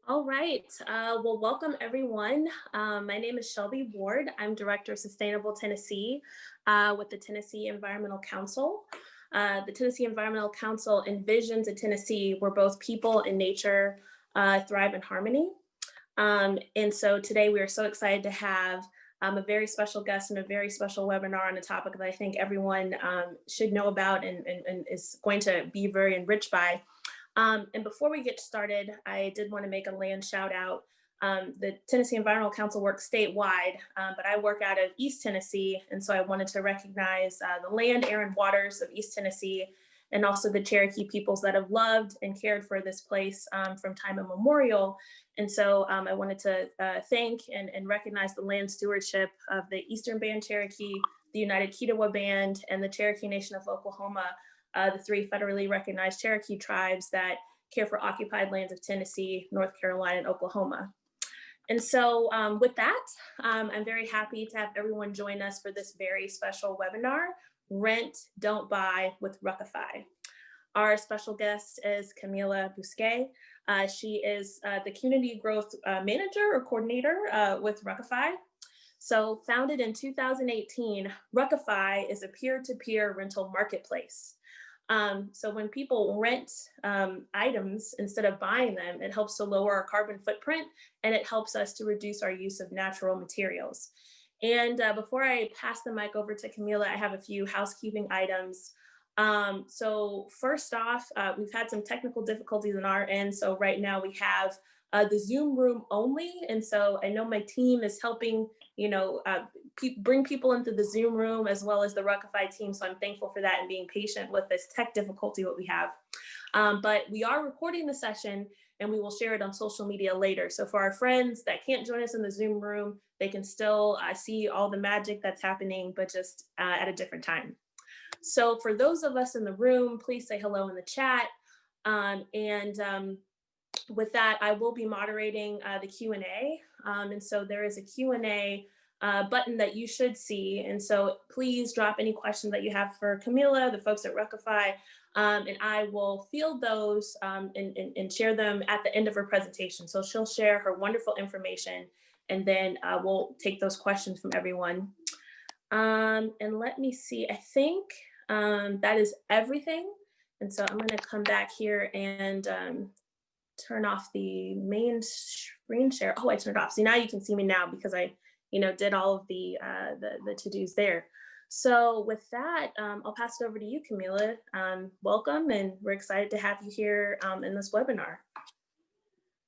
All right. Well, welcome everyone. My name is Shelby Ward. I'm Director of Sustainable Tennessee with the Tennessee Environmental Council. The Tennessee Environmental Council envisions a Tennessee where both people and nature thrive in harmony. And so today we are so excited to have a very special guest and a very special webinar on a topic that I think everyone should know about and is going to be very enriched by. And before we get started, I did want to make a land shout out. The Tennessee Environmental Council works statewide, but I work out of East Tennessee. And so I wanted to recognize the land, air, and waters of East Tennessee, and also the Cherokee peoples that have loved and cared for this place from time immemorial. And so I wanted to thank and recognize the land stewardship of the Eastern Band Cherokee, the United Kiowa Band, and the Cherokee Nation of Oklahoma, the three federally recognized Cherokee tribes that care for occupied lands of Tennessee, North Carolina, and Oklahoma. And so with that, I'm very happy to have everyone join us for this very special webinar, Rent, Don't Buy with Ruckify. Our special guest is Camila Bousquet. She is the Community Growth Manager or Coordinator with Ruckify. So founded in 2018, Ruckify is a peer-to-peer rental marketplace. So when people rent items instead of buying them, it helps to lower our carbon footprint and it helps us to reduce our use of natural materials. And before I pass the mic over to Camila, I have a few housekeeping items. So first off, we've had some technical difficulties on our end. So right now we have the Zoom room only. And so I know my team is helping, bring people into the Zoom room as well as the Ruckify team. So I'm thankful for that and being patient with this tech difficulty what we have. But we are recording the session and we will share it on social media later. So for our friends that can't join us in the Zoom room, they can still see all the magic that's happening, but just at a different time. So for those of us in the room, please say hello in the chat. With that, I will be moderating the Q&A. And so there is a Q&A button that you should see. And so please drop any questions that you have for Camila, the folks at Ruckify, and I will field those and share them at the end of her presentation. So she'll share her wonderful information and then we'll take those questions from everyone. And let me see, I think that is everything. And so I'm gonna come back here and turn off the main screen share. Oh, I turned it off. So now you can see me now because I, did all of the to-dos there. So with that, I'll pass it over to you, Camila. Welcome, and we're excited to have you here in this webinar.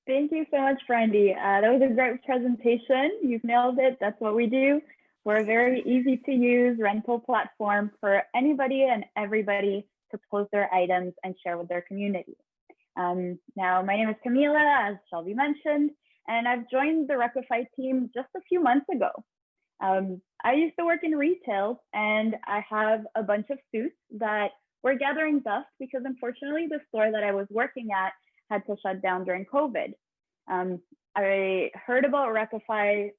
Thank you so much, Brandy. That was a great presentation. You've nailed it. That's what we do. We're a very easy to use rental platform for anybody and everybody to post their items and share with their community. Now, my name is Camila, as Shelby mentioned, and I've joined the Ruckify team just a few months ago. I used to work in retail, and I have a bunch of suits that were gathering dust because unfortunately the store that I was working at had to shut down during COVID. I heard about Ruckify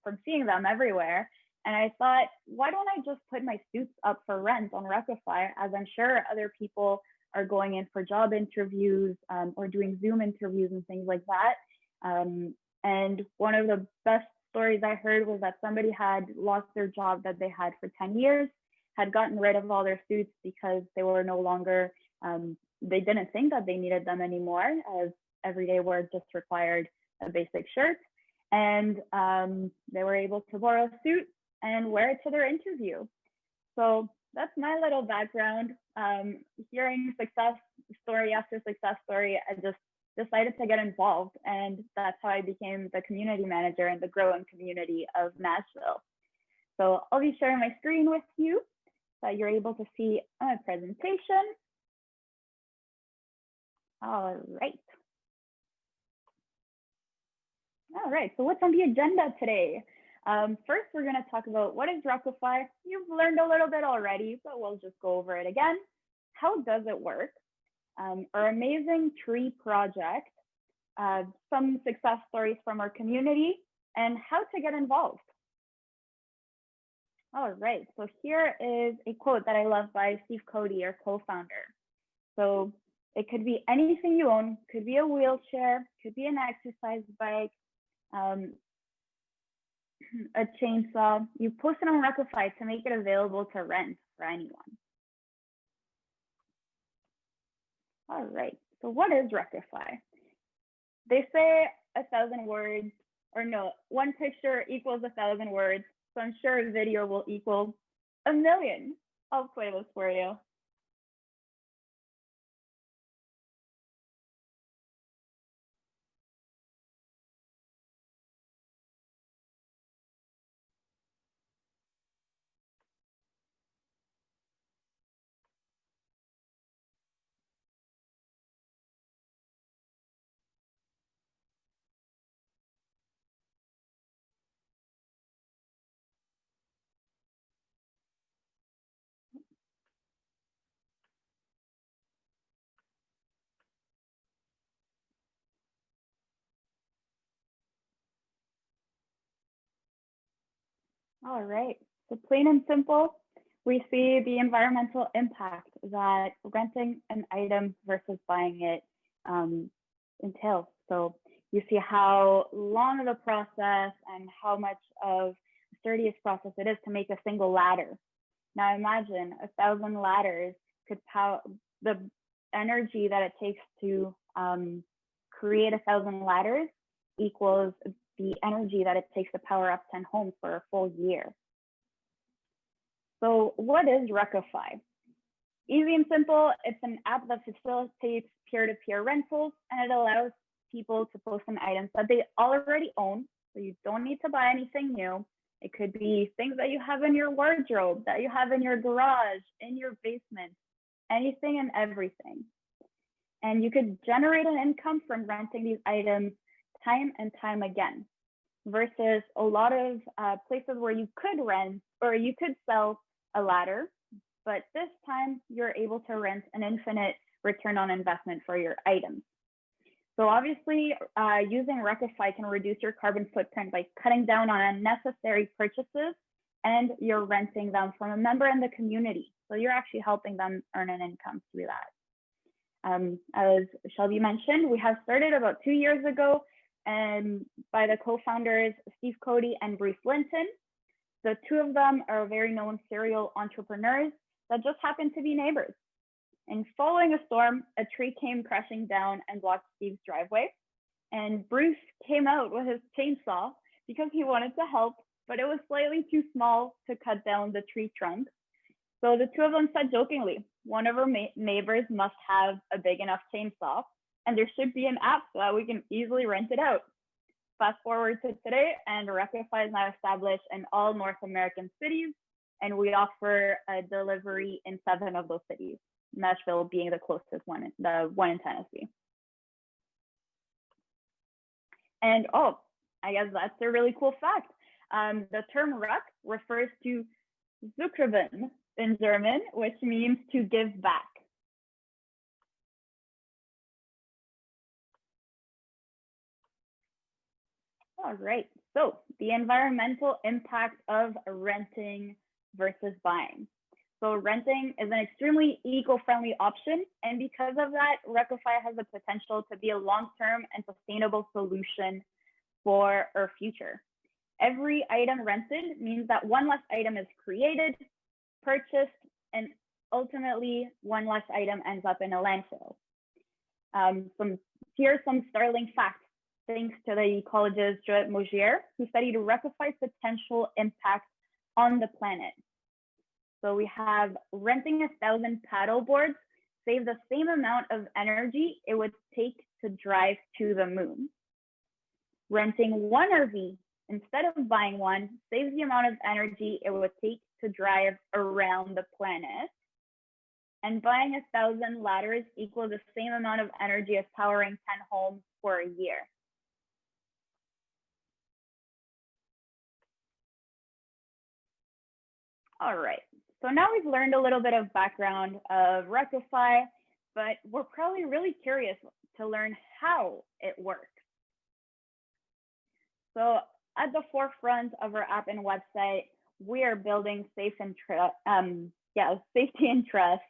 from seeing them everywhere, and I thought, why don't I just put my suits up for rent on Ruckify, as I'm sure other people are going in for job interviews or doing Zoom interviews and things like that. And one of the best stories I heard was that somebody had lost their job that they had for 10 years, had gotten rid of all their suits because they were no longer, they didn't think that they needed them anymore, as everyday wear just required a basic shirt. And they were able to borrow a suit and wear it to their interview. So that's my little background. Hearing success story after success story, I just decided to get involved. And that's how I became the community manager in the growing community of Nashville. So I'll be sharing my screen with you so you're able to see my presentation. All right. All right, so what's on the agenda today? First, we're going to talk about what is Ruckify. You've learned a little bit already, but we'll just go over it again. How does it work? Our amazing tree project, some success stories from our community, and how to get involved. All right, so here is a quote that I love by Steve Cody, our co-founder. So It could be anything you own, could be a wheelchair, could be an exercise bike, a chainsaw. You post it on Ruckify to make it available to rent for anyone. All right, so what is Ruckify? They say 1,000 words, or no, one picture equals 1,000 words. So I'm sure a video will equal 1,000,000. I'll play this for you. All right, so plain and simple, we see the environmental impact that renting an item versus buying it entails. So you see how long of a process and how much of a sturdiest process it is to make a single ladder. Now imagine 1,000 ladders could power the energy that it takes to create 1,000 ladders equals the energy that it takes to power up 10 homes for a full year. So what is Ruckify? Easy and simple, it's an app that facilitates peer-to-peer rentals, and it allows people to post some items that they already own, so you don't need to buy anything new. It could be things that you have in your wardrobe, that you have in your garage, in your basement, anything and everything. And you could generate an income from renting these items time and time again, versus a lot of places where you could rent or you could sell a ladder, but this time you're able to rent an infinite return on investment for your items. So obviously, using Ruckify can reduce your carbon footprint by cutting down on unnecessary purchases, and you're renting them from a member in the community. So you're actually helping them earn an income through that. As Shelby mentioned, we have started about 2 years ago, and by the co-founders, Steve Cody and Bruce Linton. The two of them are very known serial entrepreneurs that just happen to be neighbors. And following a storm, a tree came crashing down and blocked Steve's driveway. And Bruce came out with his chainsaw because he wanted to help, but it was slightly too small to cut down the tree trunk. So the two of them said jokingly, one of our neighbors must have a big enough chainsaw, and there should be an app so that we can easily rent it out. Fast forward to today, and Ruckify is now established in all North American cities, and we offer a delivery in 7 of those cities, Nashville being the closest one, the one in Tennessee. And I guess that's a really cool fact. The term Ruck refers to Zurückgeben in German, which means to give back. All right, so the environmental impact of renting versus buying. So renting is an extremely eco-friendly option, and because of that, Ruckify has the potential to be a long-term and sustainable solution for our future. Every item rented means that one less item is created, purchased, and ultimately one less item ends up in a landfill. Here are some startling facts, thanks to the ecologist Joël Maugier, who studied Ruckify's potential impact on the planet. So we have renting 1,000 paddle boards save the same amount of energy it would take to drive to the moon. Renting one RV instead of buying one saves the amount of energy it would take to drive around the planet. And buying 1,000 ladders equals the same amount of energy as powering 10 homes for a year. All right, so now we've learned a little bit of background of Ruckify, but we're probably really curious to learn how it works. So at the forefront of our app and website, we are building safety and trust.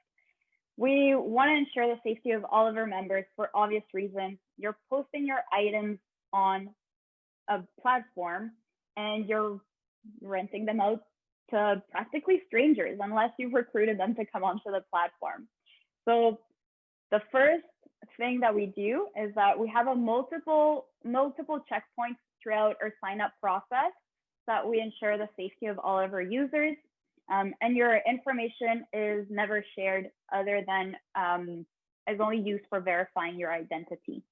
We want to ensure the safety of all of our members for obvious reasons. You're posting your items on a platform and you're renting them out to practically strangers unless you've recruited them to come onto the platform. So the first thing that we do is that we have a multiple checkpoints throughout our sign up process so that we ensure the safety of all of our users. And your information is never shared other than is only used for verifying your identity.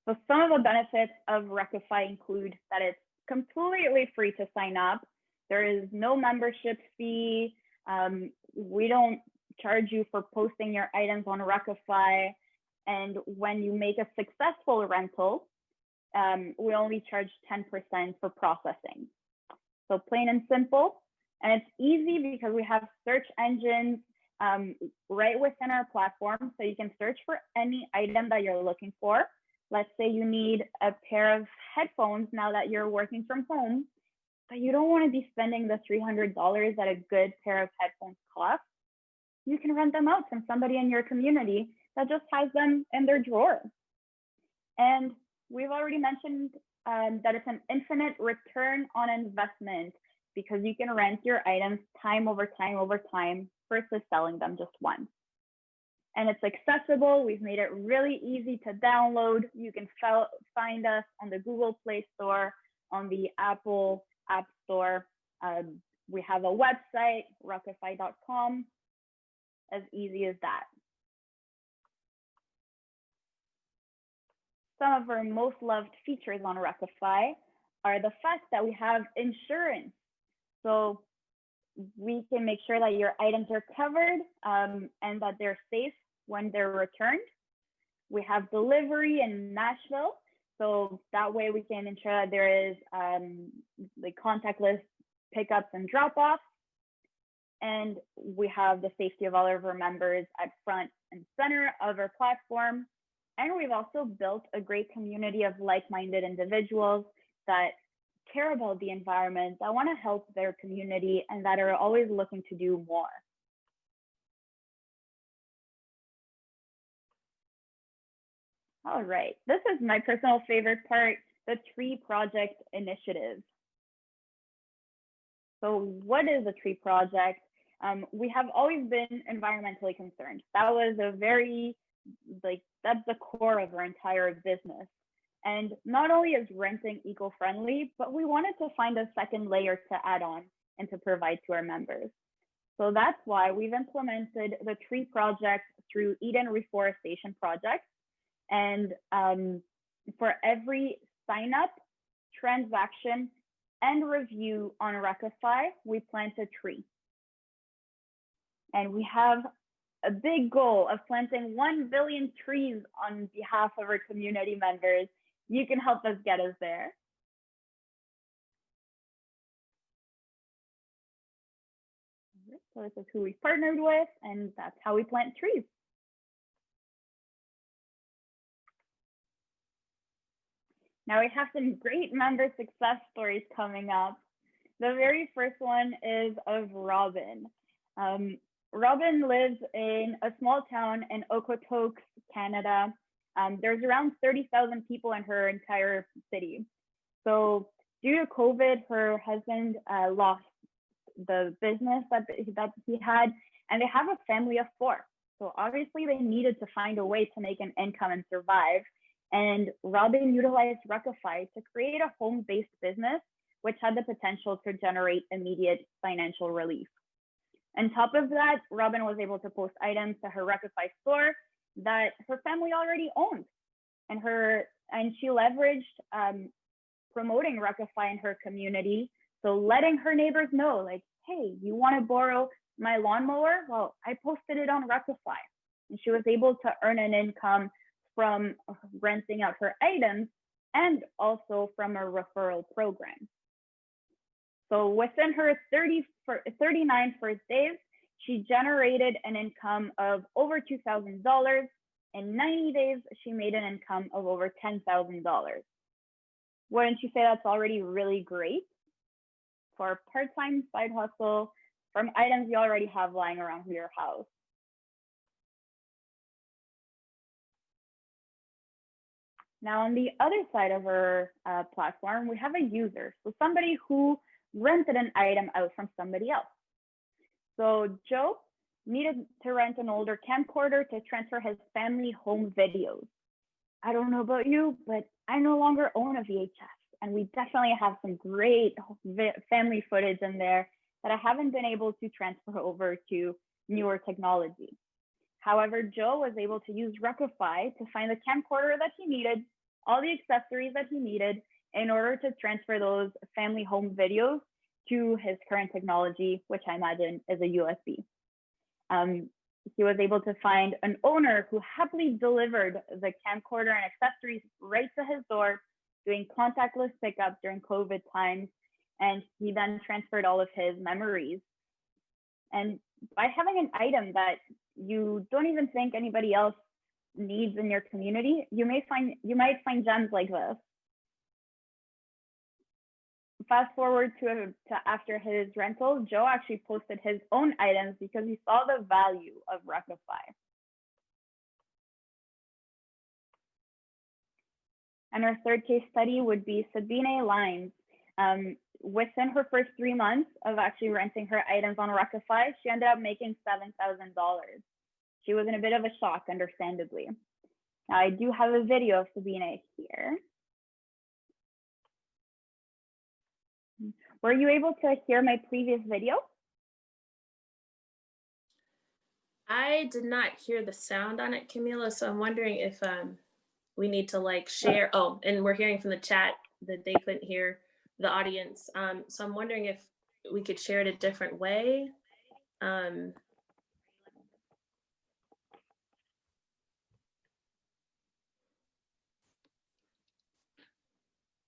So some of the benefits of Ruckify include that it's completely free to sign up. There is no membership fee. We don't charge you for posting your items on Ruckify. And when you make a successful rental, we only charge 10% for processing. So plain and simple. And it's easy because we have search engines right within our platform. So you can search for any item that you're looking for. Let's say you need a pair of headphones now that you're working from home, but you don't want to be spending the $300 that a good pair of headphones cost. You can rent them out from somebody in your community that just has them in their drawer. And we've already mentioned that it's an infinite return on investment because you can rent your items time over time versus selling them just once. And it's accessible. We've made it really easy to download. You can find us on the Google Play Store, on the Apple App Store. We have a website, ruckify.com, as easy as that. Some of our most loved features on Ruckify are the fact that we have insurance. So we can make sure that your items are covered and that they're safe when they're returned. We have delivery in Nashville. So that way we can ensure that there is the contactless pickups and drop-offs. And we have the safety of all of our members at front and center of our platform. And we've also built a great community of like-minded individuals that care about the environment, that want to help their community, and that are always looking to do more. All right, this is my personal favorite part, the tree project initiative. So what is a tree project? We have always been environmentally concerned. That was a very, that's the core of our entire business. And not only is renting eco-friendly, but we wanted to find a second layer to add on and to provide to our members. So that's why we've implemented the tree project through Eden Reforestation Project. And for every sign up, transaction, and review on Ruckify, we plant a tree. And we have a big goal of planting 1 billion trees on behalf of our community members. You can help us get us there. So this is who we've partnered with, and that's how we plant trees. Now we have some great member success stories coming up. The very first one is of Robin. Robin lives in a small town in Okotoks, Canada. There's around 30,000 people in her entire city. So due to COVID, her husband lost the business that he had, and they have a family of 4. So obviously they needed to find a way to make an income and survive. And Robin utilized Ruckify to create a home-based business, which had the potential to generate immediate financial relief. On top of that, Robin was able to post items to her Ruckify store that her family already owned. And she leveraged promoting Ruckify in her community. So letting her neighbors know, like, hey, you want to borrow my lawnmower? Well, I posted it on Ruckify. And she was able to earn an income from renting out her items and also from a referral program. So within her 39 first days, she generated an income of over $2,000. In 90 days, she made an income of over $10,000. Wouldn't you say that's already really great? for part-time side hustle from items you already have lying around your house. Now, on the other side of our platform, we have a user, so somebody who rented an item out from somebody else. So Joe needed to rent an older camcorder to transfer his family home videos. I don't know about you, but I no longer own a VHS, and we definitely have some great family footage in there that I haven't been able to transfer over to newer technology. However, Joe was able to use Ruckify to find the camcorder that he needed, all the accessories that he needed in order to transfer those family home videos to his current technology, which I imagine is a USB. He was able to find an owner who happily delivered the camcorder and accessories right to his door, doing contactless pickup during COVID times, and he then transferred all of his memories. And by having an item that you don't even think anybody else needs in your community, you might find gems like this. Fast forward to after his rental, Joe actually posted his own items because he saw the value of Ruckify. And our third case study would be Sabine Lines. Within her first 3 months of actually renting her items on Ruckify, she ended up making $7,000. She was in a bit of a shock, understandably. Now, I do have a video of Sabine here. Were you able to hear my previous video? I did not hear the sound on it, Camila, so I'm wondering if we need to like share. Oh, and we're hearing from the chat that they couldn't hear the audience. So I'm wondering if we could share it a different way.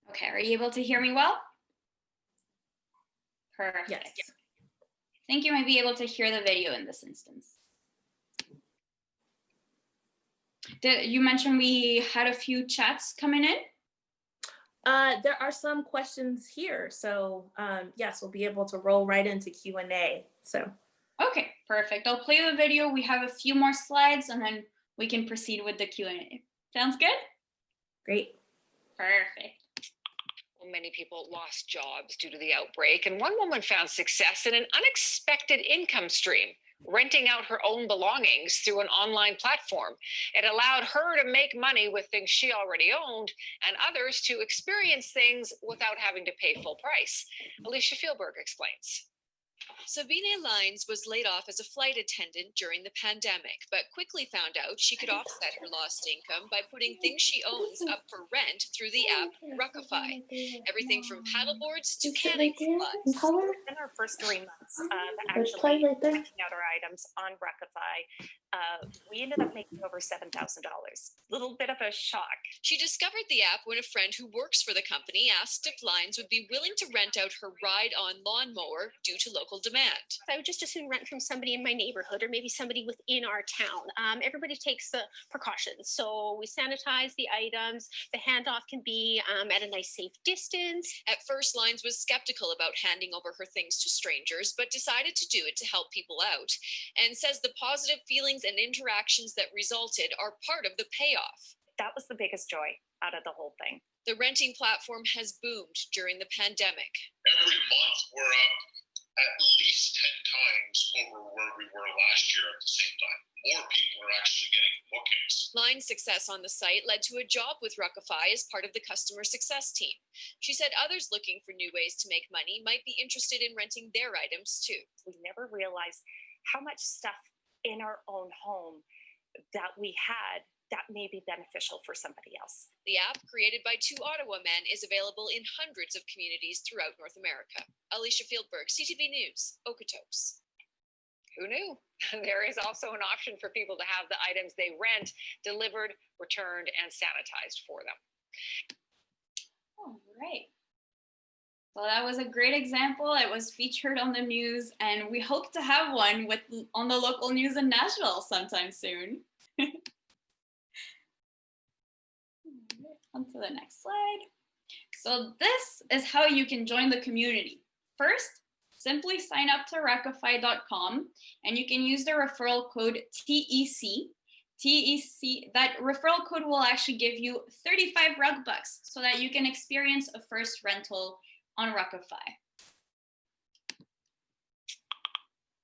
Okay, are you able to hear me well? Perfect. Yes. I think you might be able to hear the video in this instance. You mentioned we had a few chats coming in? There are some questions here. So yes, we'll be able to roll right into Q&A. So. Okay, perfect. I'll play the video. We have a few more slides and then we can proceed with the Q&A. Sounds good? Great. Perfect. Many people lost jobs due to the outbreak, and one woman found success in an unexpected income stream, renting out her own belongings through an online platform. It allowed her to make money with things she already owned and others to experience things without having to pay full price. Alicia Fieldberg explains. Sabine Lines was laid off as a flight attendant during the pandemic, but quickly found out she could offset her lost income by putting things she owns up for rent through the app Ruckify. Everything from paddleboards to canning supplies. Within our first 3 months of actually renting out our items on Ruckify, we ended up making over $7,000. Little bit of a shock. She discovered the app when a friend who works for the company asked if Lines would be willing to rent out her ride-on lawnmower due to local demand. I would just as soon rent from somebody in my neighborhood or maybe somebody within our town. Everybody takes the precautions. So we sanitize the items. The handoff can be at a nice safe distance. At first, Lines was skeptical about handing over her things to strangers, but decided to do it to help people out, and says the positive feelings and interactions that resulted are part of the payoff. That was the biggest joy out of the whole thing. The renting platform has boomed during the pandemic. Every month we're up at least 10 times over where we were last year at the same time. More people are actually getting bookings. Line's success on the site led to a job with Ruckify as part of the customer success team. She said others looking for new ways to make money might be interested in renting their items too. We never realized how much stuff in our own home that we had that may be beneficial for somebody else. The app, created by two Ottawa men, is available in hundreds of communities throughout North America. Alicia Fieldberg, CTV News, Okotoks. Who knew? There is also an option for people to have the items they rent delivered, returned, and sanitized for them. All right. Well, that was a great example. It was featured on the news, and we hope to have one on the local news in Nashville sometime soon. On to the next slide. So this is how you can join the community. first, simply sign up to Ruckify.com and you can use the referral code TEC. TEC, that referral code will actually give you 35 rug bucks so that you can experience a first rental on Ruckify.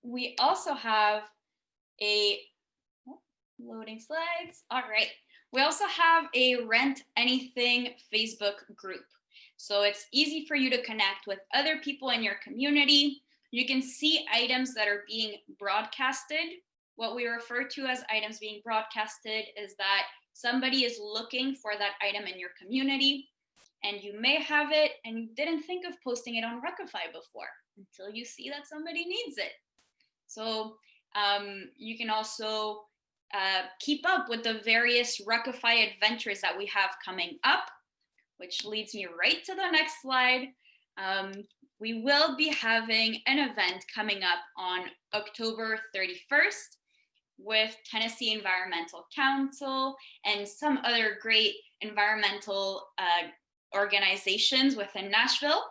We also have a, loading slides, all right. We also have a Rent Anything Facebook group. So it's easy for you to connect with other people in your community. You can see items that are being broadcasted. What we refer to as items being broadcasted is that somebody is looking for that item in your community and you may have it and you didn't think of posting it on Ruckify before until you see that somebody needs it. So you can also keep up with the various Ruckify adventures that we have coming up, which leads me right to the next slide. We will be having an event coming up on October 31st with Tennessee Environmental Council and some other great environmental organizations within Nashville.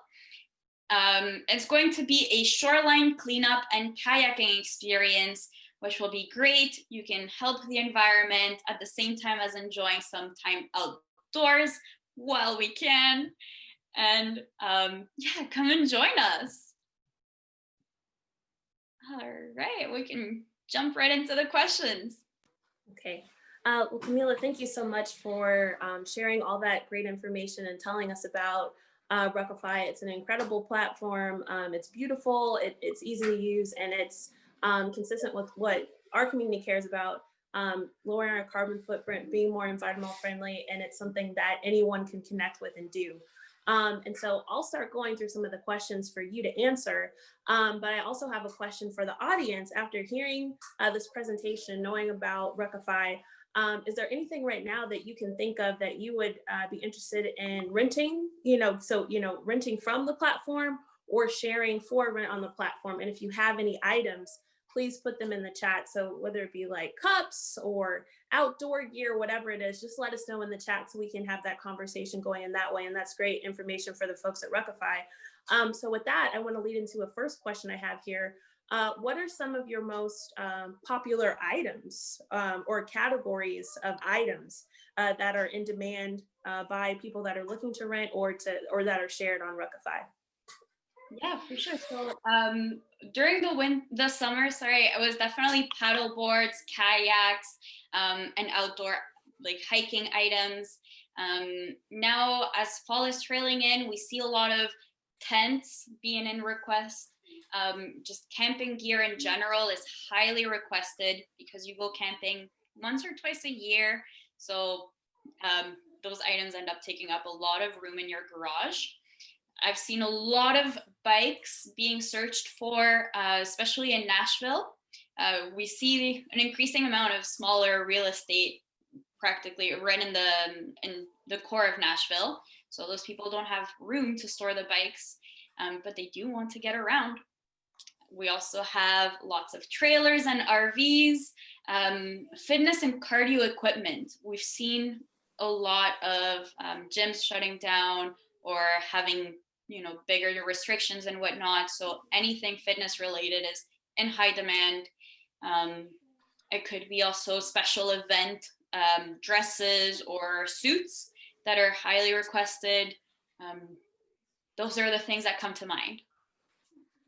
It's going to be a shoreline cleanup and kayaking experience, which will be great. You can help the environment at the same time as enjoying some time outdoors while we can. And yeah, come and join us. All right, we can jump right into the questions. Okay. Well, Camila, thank you so much for sharing all that great information and telling us about Ruckify. It's an incredible platform. It's beautiful, it's easy to use, and it's consistent with what our community cares about, lowering our carbon footprint, being more environmental friendly, and it's something that anyone can connect with and do. And so I'll start going through some of the questions for you to answer, but I also have a question for the audience. After hearing this presentation, knowing about Ruckify, is there anything right now that you can think of that you would be interested in renting, renting from the platform or sharing for rent on the platform? And if you have any items, please put them in the chat. So whether it be like cups or outdoor gear, whatever it is, just let us know in the chat so we can have that conversation going in that way. And that's great information for the folks at Ruckify. So with that, I want to lead into a first question I have here. What are some of your most popular items or categories of items that are in demand by people that are looking to rent or that are shared on Ruckify? Yeah, for sure. So during the summer, it was definitely paddle boards, kayaks, and outdoor like hiking items. Now, as fall is trailing in, we see a lot of tents being in request. Just camping gear in general is highly requested because you go camping once or twice a year. So those items end up taking up a lot of room in your garage. I've seen a lot of bikes being searched for, especially in Nashville. We see an increasing amount of smaller real estate practically right in the core of Nashville. So those people don't have room to store the bikes, but they do want to get around. We also have lots of trailers and RVs, fitness and cardio equipment. We've seen a lot of gyms shutting down or having bigger restrictions and whatnot. So anything fitness related is in high demand. It could be also special event dresses or suits that are highly requested. Those are the things that come to mind.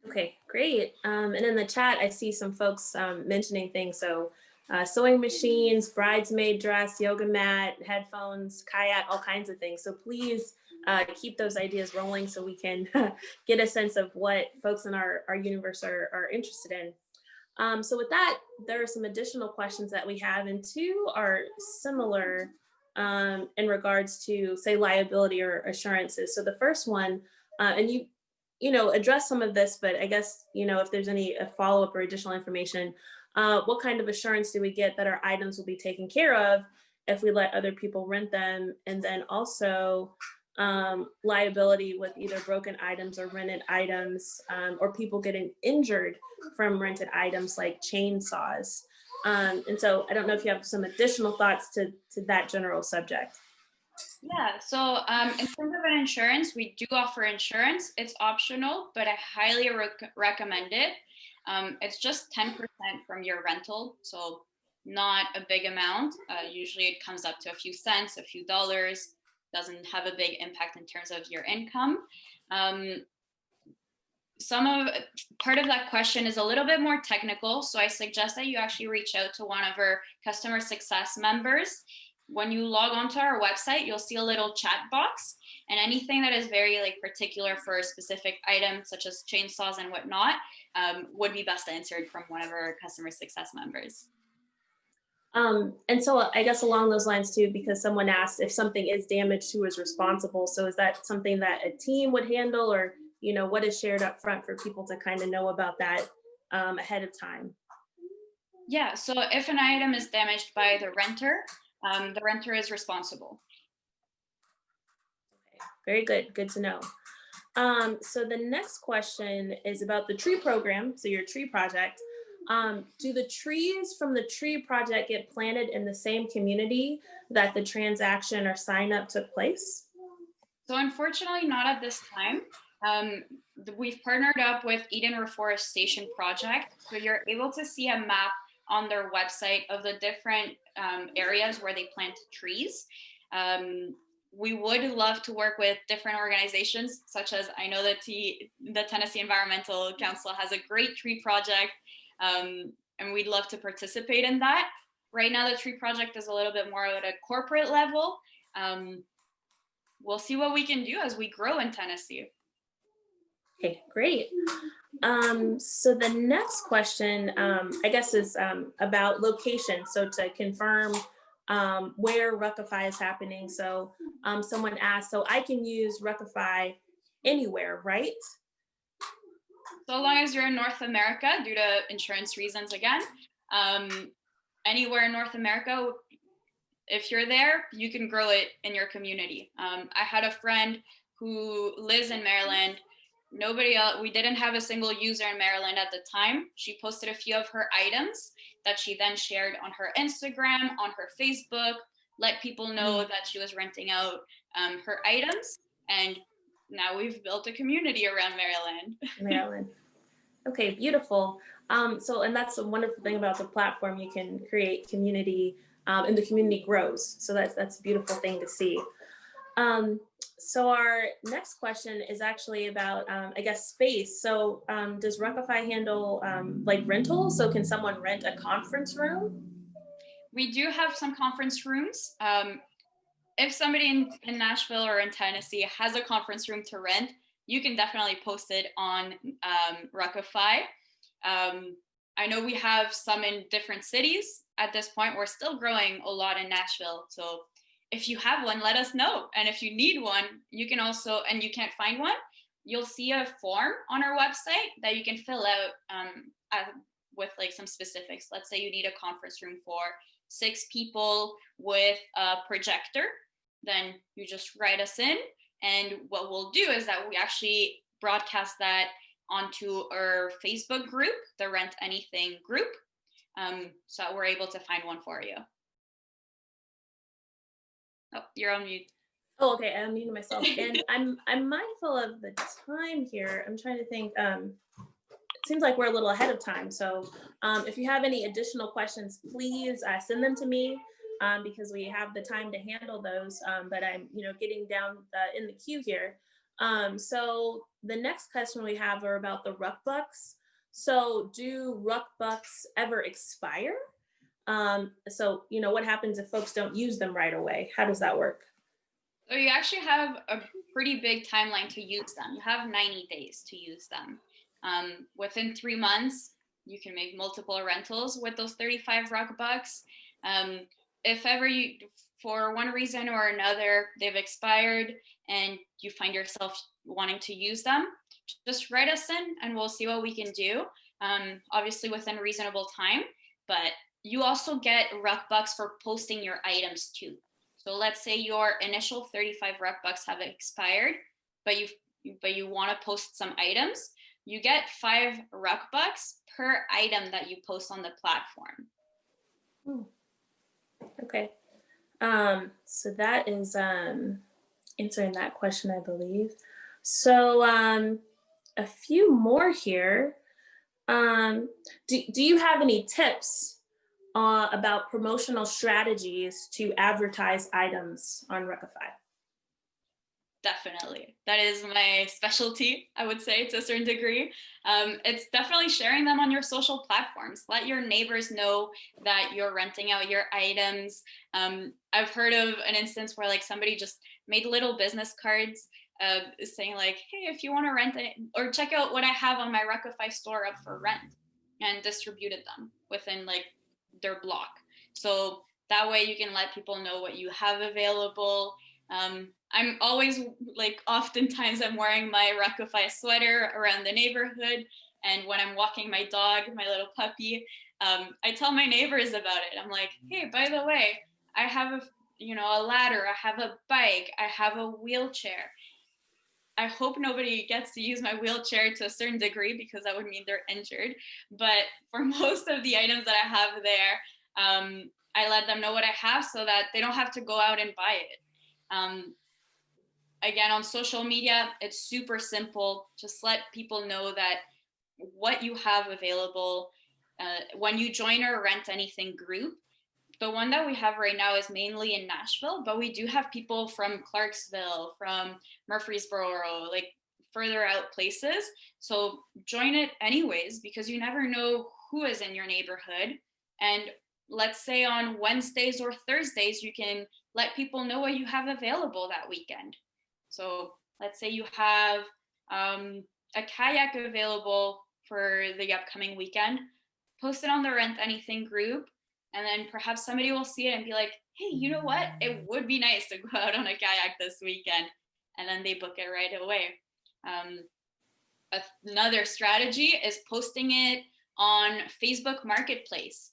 Okay, great. And in the chat, I see some folks mentioning things. So sewing machines, bridesmaid dress, yoga mat, headphones, kayak, all kinds of things. So please keep those ideas rolling so we can get a sense of what folks in our universe are interested in. So with that, there are some additional questions that we have, and two are similar in regards to, say, liability or assurances. So the first one, and you address some of this, but I guess, if there's any follow-up or additional information, what kind of assurance do we get that our items will be taken care of if we let other people rent them? And then also liability with either broken items or rented items, or people getting injured from rented items like chainsaws. And so I don't know if you have some additional thoughts to that general subject. Yeah, so in terms of an insurance, we do offer insurance. It's optional, but I highly recommend it. It's just 10% from your rental, so not a big amount. Usually it comes up to a few cents, a few dollars, doesn't have a big impact in terms of your income. Um, some of part of that question is a little bit more technical, so I suggest that you actually reach out to one of our customer success members. When you log onto our website, you'll see a little chat box, and anything that is very like particular for a specific item, such as chainsaws and whatnot, would be best answered from one of our customer success members. And so I guess along those lines too, because someone asked if something is damaged, who is responsible? So is that something that a team would handle, or what is shared up front for people to kind of know about that ahead of time? Yeah, so if an item is damaged by the renter is responsible. Okay, very good. Good to know. So the next question is about the tree program. So your tree project. Do the trees from the tree project get planted in the same community that the transaction or sign up took place? So unfortunately, not at this time. We've partnered up with Eden Reforestation Project, so you're able to see a map on their website of the different areas where they plant trees. We would love to work with different organizations, such as I know that the Tennessee Environmental Council has a great tree project, and we'd love to participate in that. Right now, the tree project is a little bit more at a corporate level. We'll see what we can do as we grow in Tennessee. Okay, great. So the next question, I guess, is about location. So to confirm where Ruckify is happening. So someone asked, so I can use Ruckify anywhere, right? So long as you're in North America, due to insurance reasons again, anywhere in North America, if you're there, you can grow it in your community. I had a friend who lives in Maryland. Nobody else, we didn't have a single user in Maryland at the time. She posted a few of her items that she then shared on her Instagram, on her Facebook, let people know that she was renting out her items. And now we've built a community around Maryland. Maryland. Okay, beautiful. And that's a wonderful thing about the platform. You can create community and the community grows. So that's a beautiful thing to see. So our next question is actually about, I guess, space. So does Ruckify handle like rentals? So can someone rent a conference room? We do have some conference rooms. If somebody in Nashville or in Tennessee has a conference room to rent, you can definitely post it on Ruckify. I know we have some in different cities. At this point, we're still growing a lot in Nashville. So if you have one, let us know. And if you need one, you can also, and you can't find one, you'll see a form on our website that you can fill out with like some specifics. Let's say you need a conference room for 6 people with a projector, then you just write us in. And what we'll do is that we actually broadcast that onto our Facebook group, the Rent Anything group, so that we're able to find one for you. Oh, you're on mute. Oh, okay, I'm muting myself. And I'm mindful of the time here. I'm trying to think. It seems like we're a little ahead of time. So if you have any additional questions, please send them to me because we have the time to handle those. But I'm, getting down in the queue here. So the next question we have are about the Ruck Bucks. So do Ruck Bucks ever expire? So, what happens if folks don't use them right away? How does that work? So you actually have a pretty big timeline to use them. You have 90 days to use them. Within 3 months, you can make multiple rentals with those 35 Ruck Bucks. If ever you, for one reason or another, they've expired and you find yourself wanting to use them, just write us in and we'll see what we can do. Obviously within reasonable time, but you also get Ruck Bucks for posting your items too. So let's say your initial 35 Ruck Bucks have expired, but you want to post some items, you get 5 Ruck Bucks per item that you post on the platform. Okay. So that is answering that question, I believe. So a few more here. Do you have any tips about promotional strategies to advertise items on Ruckify? Definitely. That is my specialty, I would say, to a certain degree. It's definitely sharing them on your social platforms. Let your neighbors know that you're renting out your items. I've heard of an instance where like somebody just made little business cards saying like, hey, if you want to rent it, or check out what I have on my Ruckify store up for rent, and distributed them within like their block. So that way you can let people know what you have available. I'm always like, oftentimes I'm wearing my Ruckify sweater around the neighborhood. And when I'm walking my dog, my little puppy, I tell my neighbors about it. I'm like, hey, by the way, I have a ladder, I have a bike, I have a wheelchair. I hope nobody gets to use my wheelchair to a certain degree because that would mean they're injured. But for most of the items that I have there, I let them know what I have so that they don't have to go out and buy it. Again, on social media, it's super simple. Just let people know that what you have available. When you join our Rent Anything group, the one that we have right now is mainly in Nashville, but we do have people from Clarksville, from Murfreesboro, like further out places. So join it anyways, because you never know who is in your neighborhood. And let's say on Wednesdays or Thursdays, you can let people know what you have available that weekend. So let's say you have a kayak available for the upcoming weekend, post it on the Rent Anything group, and then perhaps somebody will see it and be like, hey, you know what? It would be nice to go out on a kayak this weekend. And then they book it right away. Another strategy is posting it on Facebook Marketplace.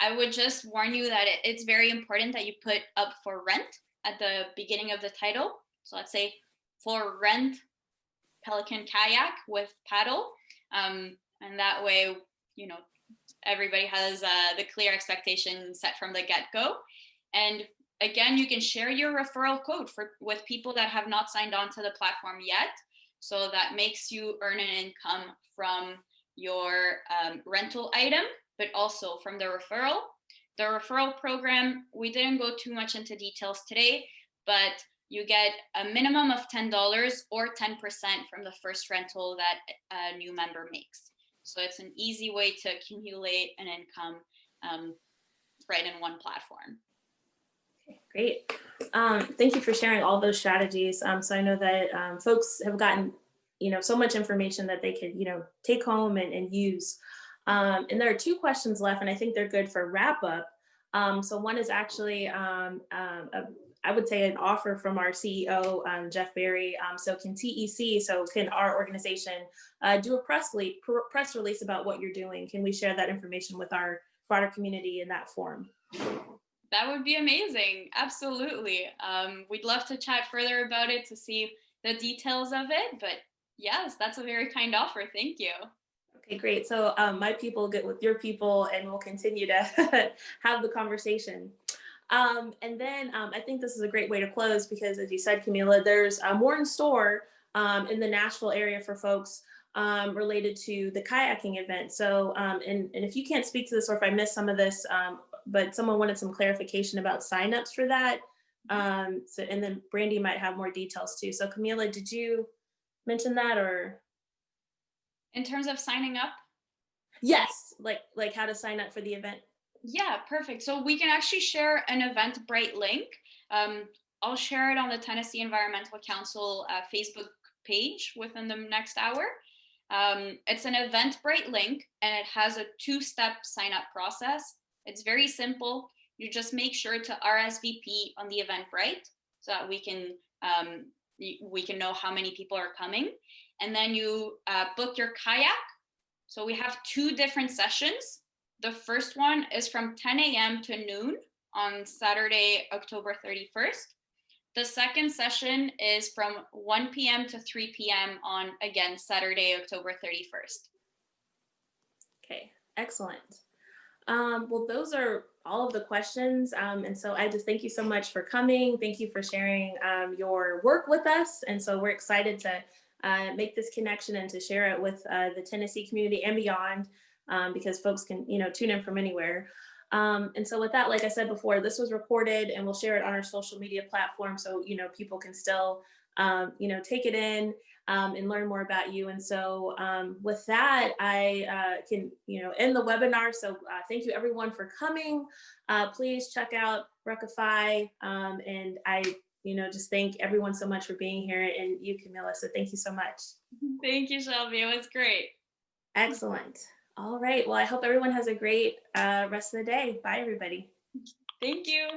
I would just warn you that it's very important that you put up for rent at the beginning of the title. So let's say for rent Pelican kayak with paddle. And that way, everybody has the clear expectation set from the get-go. And again, you can share your referral code with people that have not signed on to the platform yet. So that makes you earn an income from your rental item, but also from the referral. The referral program, we didn't go too much into details today, but you get a minimum of $10 or 10% from the first rental that a new member makes. So it's an easy way to accumulate an income right in one platform. Okay, great. Thank you for sharing all those strategies. So I know that folks have gotten, so much information that they could, take home and use. And there are two questions left, and I think they're good for wrap up. So one is actually, I would say, an offer from our CEO, Jeff Berry. So can our organization do a press release about what you're doing? Can we share that information with our broader community in that form? That would be amazing. Absolutely. We'd love to chat further about it to see the details of it. But yes, that's a very kind offer. Thank you. Okay, great. So my people get with your people, and we'll continue to have the conversation. And then I think this is a great way to close because, as you said, Camila, there's more in store in the Nashville area for folks related to the kayaking event. So, and if you can't speak to this, or if I missed some of this, but someone wanted some clarification about signups for that. So, and then Brandy might have more details too. So Camila, did you mention that, or? In terms of signing up? Yes, like how to sign up for the event. Yeah, perfect. So we can actually share an Eventbrite link. I'll share it on the Tennessee Environmental Council Facebook page within the next hour. It's an Eventbrite link, and it has a 2-step sign-up process. It's very simple. You just make sure to RSVP on the Eventbrite so that we can know how many people are coming. And then you book your kayak. So we have 2 different sessions. The first one is from 10 a.m. to noon on Saturday, October 31st. The second session is from 1 p.m. to 3 p.m. on, again, Saturday, October 31st. Okay, excellent. Well, those are all of the questions. And so I just thank you so much for coming. Thank you for sharing your work with us. And so we're excited to make this connection and to share it with the Tennessee community and beyond, because folks can, tune in from anywhere. And so with that, like I said before, this was recorded and we'll share it on our social media platform. So, people can still, take it in and learn more about you. And so with that, I can, end the webinar. So thank you everyone for coming. Please check out Ruckify. And I, just thank everyone so much for being here, and you, Camilla. So thank you so much. Thank you, Shelby. It was great. Excellent. All right. Well, I hope everyone has a great rest of the day. Bye, everybody. Thank you.